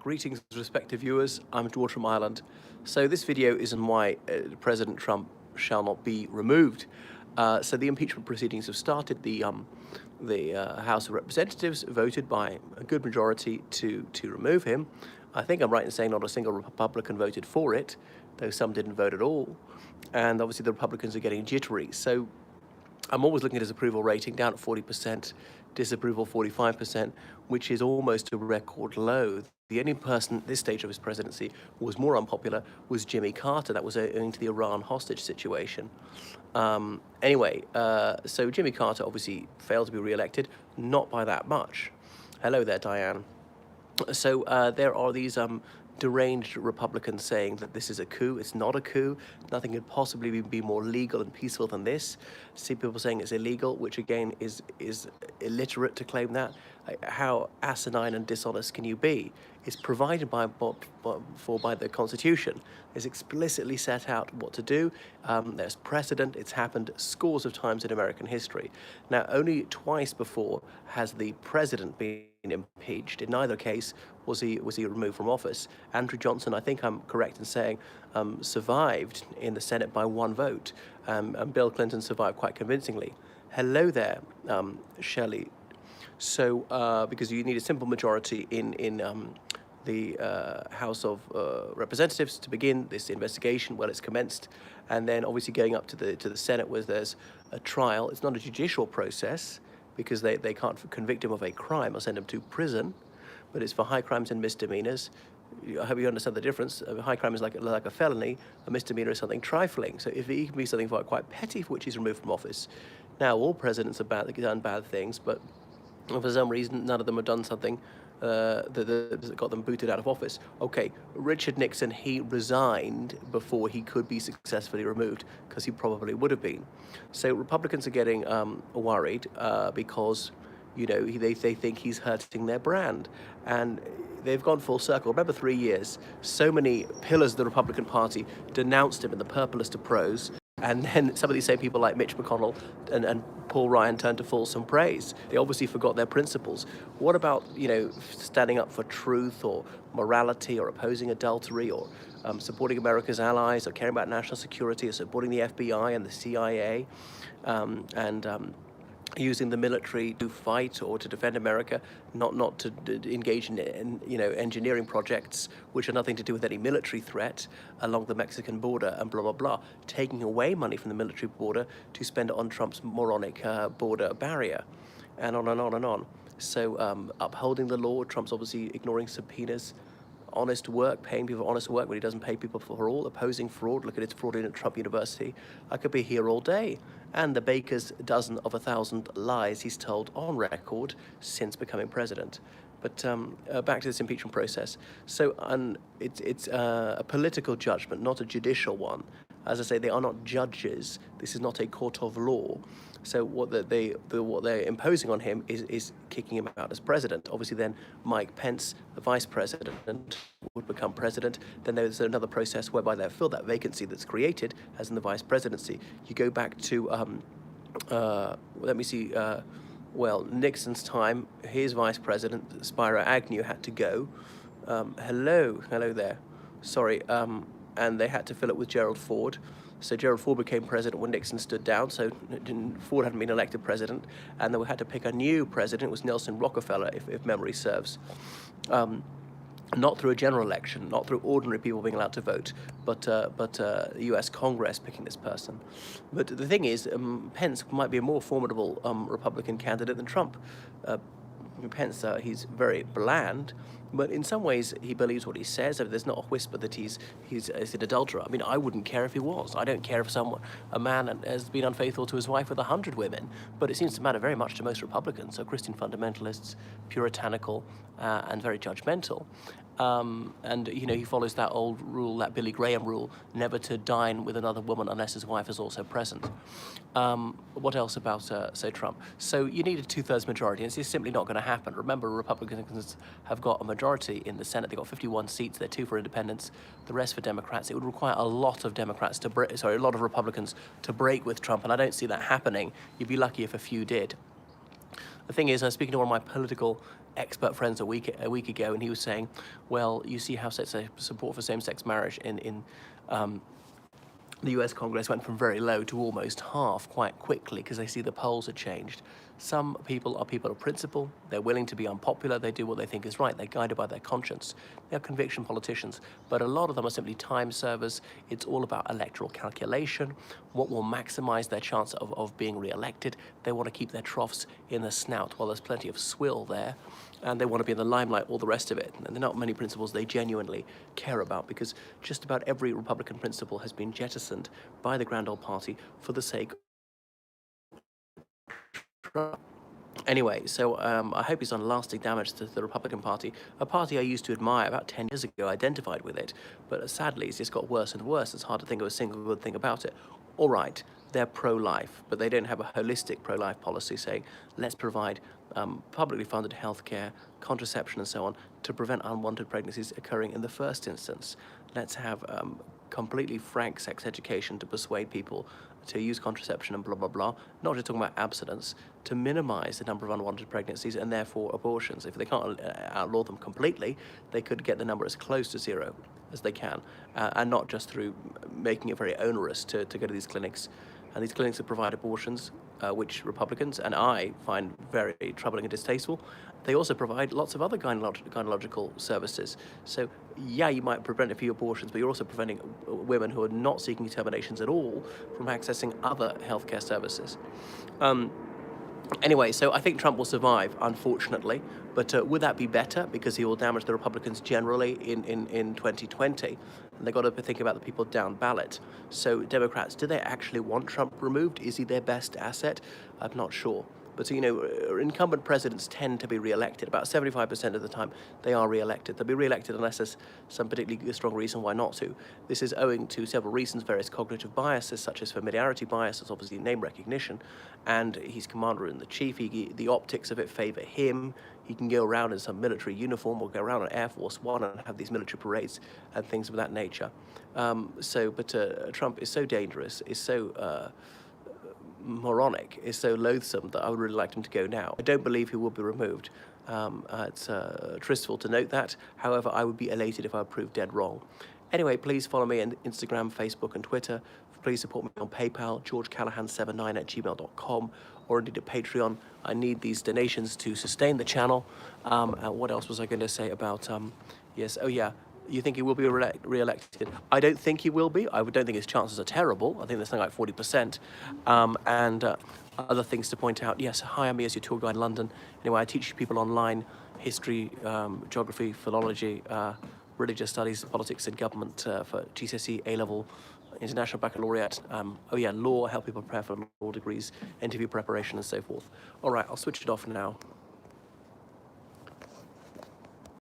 Greetings, respected viewers. I'm George from Ireland. So this video is on why President Trump shall not be removed. So the impeachment proceedings have started. The House of Representatives voted by a good majority to remove him. I think I'm right in saying not a single Republican voted for it, though some didn't vote at all. And obviously the Republicans are getting jittery. So I'm always looking at his approval rating down at 40%, disapproval 45%, which is almost a record low. The only person at this stage of his presidency who was more unpopular was Jimmy Carter. That was owing to the Iran hostage situation. So Jimmy Carter obviously failed to be re-elected, not by that much. Hello there, Diane. So there are these deranged Republicans saying that this is a coup. It's not a coup. Nothing could possibly be more legal and peaceful than this. See people saying it's illegal, which again is illiterate to claim that. How asinine and dishonest can you be? It's provided by the Constitution. It's explicitly set out what to do. There's precedent. It's happened scores of times in American history. Now, only twice before has the president been impeached. In neither case was he removed from office. Andrew Johnson, I think I'm correct in saying, survived in the Senate by one vote, and Bill Clinton survived quite convincingly. Hello there, Shelley. So because you need a simple majority in the House of Representatives to begin this investigation. Well, it's commenced, and then obviously going up to the Senate, where there's a trial. It's not a judicial process, because they can't convict him of a crime or send him to prison, but it's for high crimes and misdemeanors. I hope you understand the difference. A high crime is like a felony, a misdemeanor is something trifling. So if he can be something quite petty for which he's removed from office. Now, all presidents have done bad things, but for some reason, none of them have done something that got them booted out of office. Okay, Richard Nixon, he resigned before he could be successfully removed, because he probably would have been. So Republicans are getting worried because, you know, they think he's hurting their brand. And they've gone full circle. Remember 3 years, so many pillars of the Republican Party denounced him in the purplest of prose. And then some of these same people like Mitch McConnell and Paul Ryan turned to fulsome praise. They obviously forgot their principles. What about, you know, standing up for truth or morality or opposing adultery or supporting America's allies or caring about national security or supporting the FBI and the CIA using the military to fight or to defend America, not to engage in you know, engineering projects which are nothing to do with any military threat along the Mexican border and blah, blah, blah, taking away money from the military border to spend it on Trump's moronic border barrier, and on and on and on. So upholding the law, Trump's obviously ignoring subpoenas, honest work, paying people for honest work when he doesn't pay people for all, opposing fraud. Look at its fraud in Trump University. I could be here all day. And the baker's dozen of 1,000 lies he's told on record since becoming president. But back to this impeachment process. So it's a political judgment, not a judicial one. As I say, they are not judges. This is not a court of law. So what they're imposing on him is kicking him out as president. Obviously, then Mike Pence, the vice president, would become president. Then there's another process whereby they'll fill that vacancy that's created, as in the vice presidency. You go back to, let me see, well, Nixon's time, his vice president, Spiro Agnew, had to go. Hello there. Sorry, and they had to fill it with Gerald Ford. So Gerald Ford became president when Nixon stood down, so Ford hadn't been elected president, and they had to pick a new president. It was Nelson Rockefeller, if memory serves. Not through a general election, not through ordinary people being allowed to vote, but the US Congress picking this person. But the thing is, Pence might be a more formidable Republican candidate than Trump. Pence, he's very bland, but in some ways he believes what he says. There's not a whisper that he's an adulterer. I mean, I wouldn't care if he was. I don't care if a man has been unfaithful to his wife with 100 women, but it seems to matter very much to most Republicans, so Christian fundamentalists, puritanical, and very judgmental. And, you know, he follows that old rule, that Billy Graham rule, never to dine with another woman unless his wife is also present. What else about, say, Trump? So you need a 2/3 majority, and it's simply not going to happen. Remember, Republicans have got a majority in the Senate. They've got 51 seats. They're 2 for independents, the rest for Democrats. It would require a lot of a lot of Republicans to break with Trump, and I don't see that happening. You'd be lucky if a few did. The thing is, I was speaking to one of my political expert friends a week ago, and he was saying, well, you see how support for same-sex marriage in the US Congress went from very low to almost half quite quickly because they see the polls had changed. Some people are people of principle. They're willing to be unpopular. They do what they think is right. They're guided by their conscience. They're conviction politicians. But a lot of them are simply time servers. It's all about electoral calculation, what will maximize their chance of being re-elected. They want to keep their troughs in the snout while there's plenty of swill there. And they want to be in the limelight, all the rest of it. And there are not many principles they genuinely care about, because just about every Republican principle has been jettisoned by the Grand Old Party for the sake of Trump. Anyway, so I hope he's done lasting damage to the Republican Party, a party I used to admire about 10 years ago, identified with it, but sadly it's just got worse and worse. It's hard to think of a single good thing about it. All right, they're pro-life, but they don't have a holistic pro-life policy saying, let's provide publicly funded healthcare, contraception and so on to prevent unwanted pregnancies occurring in the first instance. Let's have completely frank sex education to persuade people to use contraception and blah, blah, blah, not just talking about abstinence, to minimize the number of unwanted pregnancies and therefore abortions. If they can't outlaw them completely, they could get the number as close to zero as they can, and not just through making it very onerous to go to these clinics. And these clinics that provide abortions, which Republicans and I find very troubling and distasteful. They also provide lots of other gynecological services. So yeah, you might prevent a few abortions, but you're also preventing women who are not seeking terminations at all from accessing other healthcare services. Anyway, so I think Trump will survive, unfortunately, but would that be better because he will damage the Republicans generally in 2020? And they've got to think about the people down ballot. So Democrats, do they actually want Trump removed? Is he their best asset? I'm not sure. But, you know, incumbent presidents tend to be re-elected. About 75% of the time, they are re-elected. They'll be re-elected unless there's some particularly strong reason why not to. This is owing to several reasons, various cognitive biases, such as familiarity bias, that's obviously name recognition, and he's commander-in-chief. The optics of it favor him. He can go around in some military uniform or go around on Air Force One and have these military parades and things of that nature. But Trump is so dangerous, is so moronic, is so loathsome that I would really like him to go now. I don't believe he will be removed. It's tristful to note that. However, I would be elated if I were proved dead wrong. Anyway, please follow me on Instagram, Facebook and Twitter. Please support me on PayPal, georgecallahan79@gmail.com, or indeed at Patreon. I need these donations to sustain the channel. What else was I going to say about, yes, oh yeah, you think he will be re-elected? I don't think he will be. I don't think his chances are terrible. I think there's something like 40%. Other things to point out, yes, hire me as your tour guide in London. Anyway, I teach people online history, geography, philology, religious studies, politics and government for GCSE, A-level, international baccalaureate, law, help people prepare for law degrees, interview preparation and so forth. All right, I'll switch it off now.